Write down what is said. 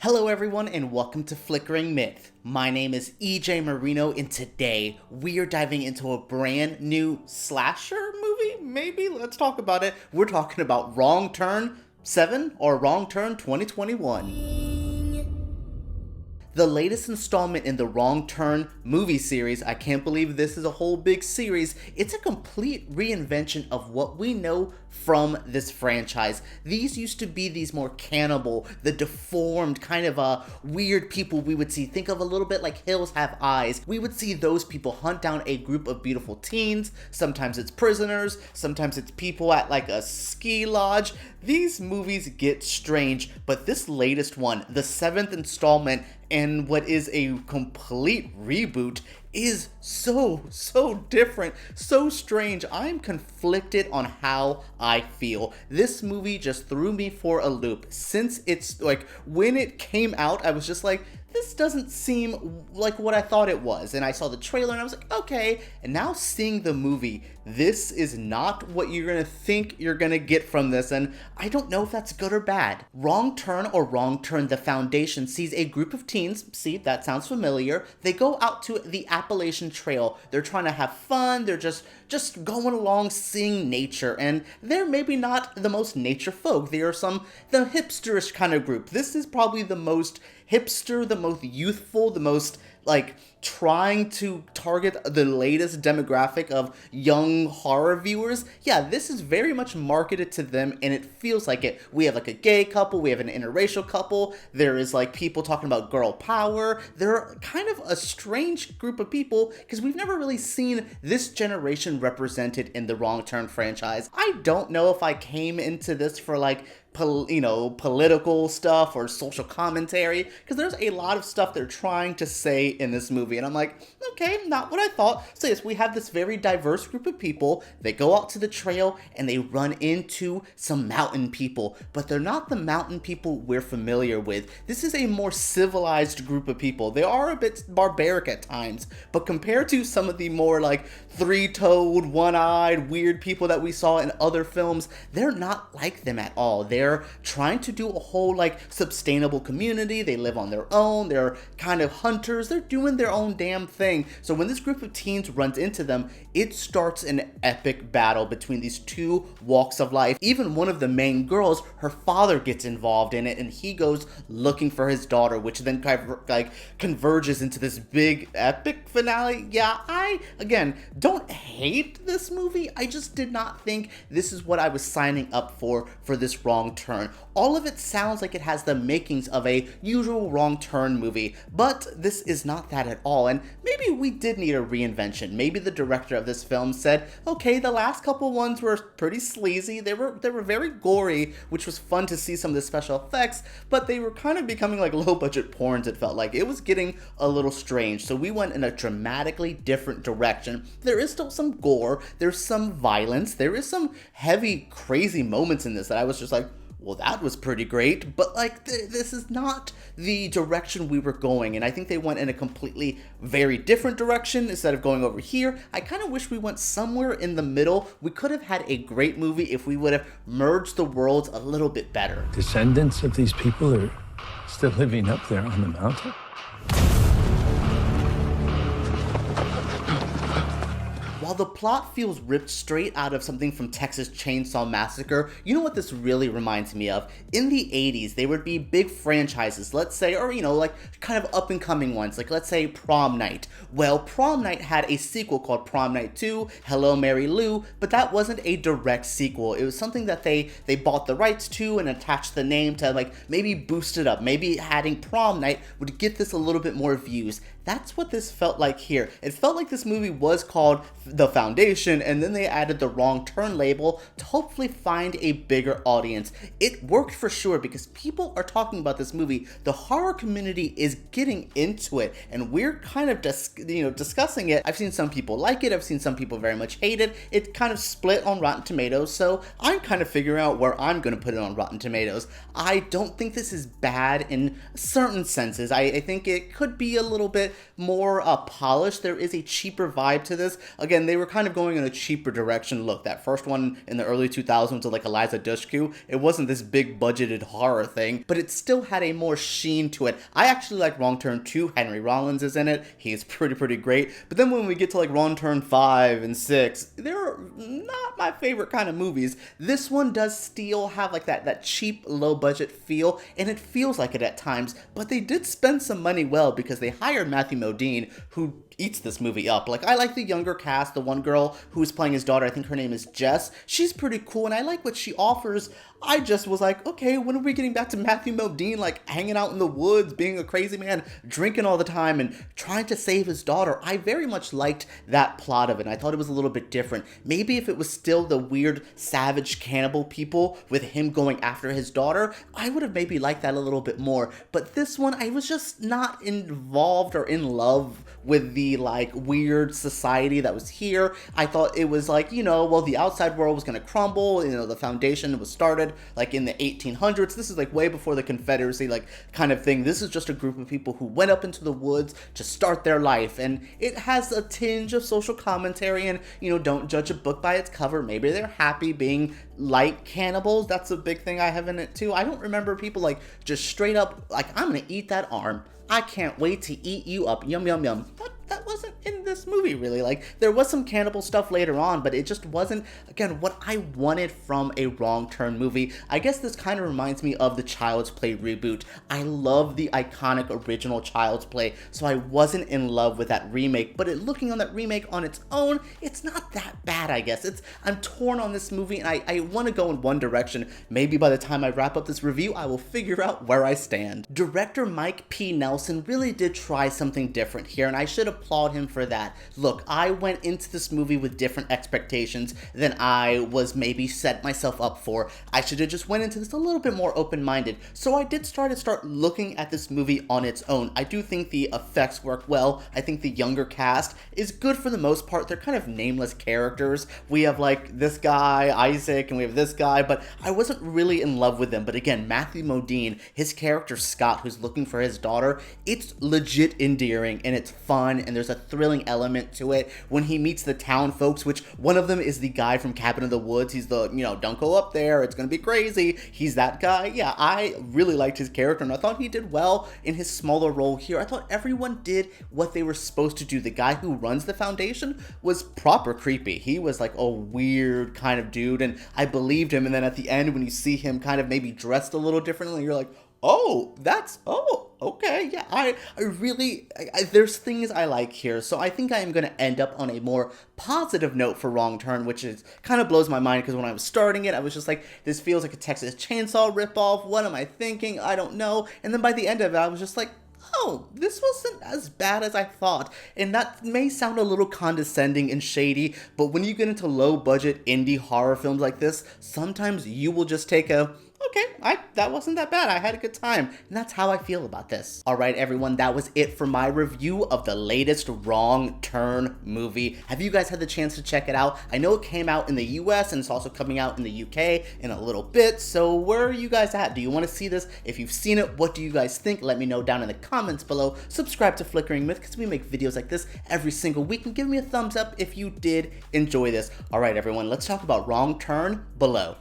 Hello everyone and welcome to Flickering Myth. My name is EJ Marino and today we are diving into a brand new slasher movie, maybe? Let's talk about it. We're talking about Wrong Turn 7 or Wrong Turn 2021. The latest installment in the Wrong Turn movie series, I can't believe this is a whole big series, it's a complete reinvention of what we know from this franchise. These used to be these more cannibal, the deformed kind of weird people we would see. Think of a little bit like Hills Have Eyes. We would see those people hunt down a group of beautiful teens. Sometimes it's prisoners, sometimes it's people at like a ski lodge. These movies get strange, but this latest one, the 7th installment, and what is a complete reboot is so different, so strange. I'm conflicted on how I feel. This movie just threw me for a loop. Since it's like, when it came out, I was just like, this doesn't seem like what I thought it was. And I saw the trailer and I was like, okay. And now seeing the movie, this is not what you're gonna think you're gonna get from this. And I don't know if that's good or bad. Wrong Turn or Wrong Turn, the Foundation sees a group of teens, see, that sounds familiar. They go out to the Appalachian Trail. They're trying to have fun. They're just going along seeing nature. And they're maybe not the most nature folk. They are the hipsterish kind of group. This is probably the most hipster, the most youthful, the most like trying to target the latest demographic of young horror viewers. Yeah, this is very much marketed to them and it feels like it. We have like a gay couple, we have an interracial couple, there is like people talking about girl power. They're kind of a strange group of people because we've never really seen this generation represented in the Wrong Turn franchise. I don't know if I came into this for like political stuff or social commentary, because there's a lot of stuff they're trying to say in this movie, and I'm like, okay, not what I thought. So yes, we have this very diverse group of people. They go out to the trail and they run into some mountain people, but they're not the mountain people we're familiar with. This is a more civilized group of people. They are a bit barbaric at times, but compared to some of the more like three-toed, one-eyed, weird people that we saw in other films, they're not like them at all. They're trying to do a whole like sustainable community. They live on their own. They're kind of hunters. They're doing their own damn thing. So when this group of teens runs into them, it starts an epic battle between these two walks of life. Even one of the main girls, her father gets involved in it and he goes looking for his daughter, which then kind of like converges into this big epic finale. Yeah, I, again, don't hate this movie. I just did not think this is what I was signing up for this Wrong Turn. All of it sounds like it has the makings of a usual Wrong Turn movie, but this is not that at all. And maybe we did need a reinvention. Maybe the director of this film said, okay, the last couple ones were pretty sleazy. They were very gory, which was fun to see some of the special effects, but they were kind of becoming like low budget porns. It felt like it was getting a little strange. So we went in a dramatically different direction. There is still some gore, there's some violence, there is some heavy, crazy moments in this that I was just like, well, that was pretty great, but like this is not the direction we were going, and I think they went in a completely very different direction instead of going over here. I kind of wish we went somewhere in the middle. We could have had a great movie if we would have merged the worlds a little bit better. Descendants of these people are still living up there on the mountain? While the plot feels ripped straight out of something from Texas Chainsaw Massacre, you know what this really reminds me of? In the 80s, there would be big franchises, let's say, or like kind of up and coming ones, like let's say Prom Night. Well, Prom Night had a sequel called Prom Night 2, Hello Mary Lou, but that wasn't a direct sequel. It was something that they bought the rights to and attached the name to like maybe boost it up. Maybe adding Prom Night would get this a little bit more views. That's what this felt like here. It felt like this movie was called The Foundation, and then they added the Wrong Turn label to hopefully find a bigger audience. It worked for sure because people are talking about this movie. The horror community is getting into it, and we're kind of discussing it. I've seen some people like it. I've seen some people very much hate it. It kind of split on Rotten Tomatoes, so I'm kind of figuring out where I'm going to put it on Rotten Tomatoes. I don't think this is bad in certain senses. I think it could be a little bit more polished. There is a cheaper vibe to this. Again, they were kind of going in a cheaper direction. Look, that first one in the early 2000s with like Eliza Dushku, it wasn't this big budgeted horror thing, but it still had a more sheen to it. I actually like Wrong Turn 2. Henry Rollins is in it. He's pretty great. But then when we get to like Wrong Turn 5 and 6, they're not my favorite kind of movies. This one does still have like that cheap, low budget feel, and it feels like it at times, but they did spend some money well because they hired Matthew Modine, who eats this movie up. Like, I like the younger cast. The one girl who's playing his daughter, I think her name is Jess. She's pretty cool, and I like what she offers. I just was like, okay, when are we getting back to Matthew Modine, like, hanging out in the woods, being a crazy man, drinking all the time, and trying to save his daughter? I very much liked that plot of it, and I thought it was a little bit different. Maybe if it was still the weird, savage cannibal people with him going after his daughter, I would have maybe liked that a little bit more. But this one, I was just not involved or in love with the, like, weird society that was here. I thought it was like, you know, well, the outside world was going to crumble, you know, the foundation was started like in the 1800s. This is like way before the Confederacy, like, kind of thing. This is just a group of people who went up into the woods to start their life, and it has a tinge of social commentary, and, you know, don't judge a book by its cover. Maybe they're happy being light cannibals. That's a big thing I have in it too. I don't remember people like just straight up like, I'm gonna eat that arm, I can't wait to eat you up, yum yum yum. That wasn't in this movie, really. Like, there was some cannibal stuff later on, but it just wasn't, again, what I wanted from a Wrong Turn movie. I guess this kind of reminds me of the Child's Play reboot. I love the iconic original Child's Play, so I wasn't in love with that remake, but looking on that remake on its own, it's not that bad, I guess. I'm torn on this movie, and I want to go in one direction. Maybe by the time I wrap up this review, I will figure out where I stand. Director Mike P. Nelson really did try something different here, and I should applaud him for that. Look, I went into this movie with different expectations than I was maybe set myself up for. I should have just went into this a little bit more open-minded. So I did start looking at this movie on its own. I do think the effects work well. I think the younger cast is good for the most part. They're kind of nameless characters. We have like this guy, Isaac, and we have this guy, but I wasn't really in love with them. But again, Matthew Modine, his character Scott, who's looking for his daughter, it's legit endearing, and it's fun, and there's a thrilling element to it when he meets the town folks, which one of them is the guy from Cabin in the Woods. He's the, you know, don't go up there, it's gonna be crazy. He's that guy. Yeah, I really liked his character, and I thought he did well in his smaller role here. I thought everyone did what they were supposed to do. The guy who runs the foundation was proper creepy. He was like a weird kind of dude, and I believed him, and then at the end when you see him kind of maybe dressed a little differently, you're like, oh, okay, yeah, I really, there's things I like here, so I think I am going to end up on a more positive note for Wrong Turn, which is kind of blows my mind, because when I was starting it, I was just like, this feels like a Texas Chainsaw ripoff, what am I thinking, I don't know, and then by the end of it, I was just like, oh, this wasn't as bad as I thought. And that may sound a little condescending and shady, but when you get into low-budget indie horror films like this, sometimes you will just take a, okay, that wasn't that bad. I had a good time. And that's how I feel about this. All right, everyone, that was it for my review of the latest Wrong Turn movie. Have you guys had the chance to check it out? I know it came out in the US, and it's also coming out in the UK in a little bit. So where are you guys at? Do you want to see this? If you've seen it, what do you guys think? Let me know down in the comments below. Subscribe to Flickering Myth, because we make videos like this every single week, and give me a thumbs up if you did enjoy this. All right, everyone, let's talk about Wrong Turn below.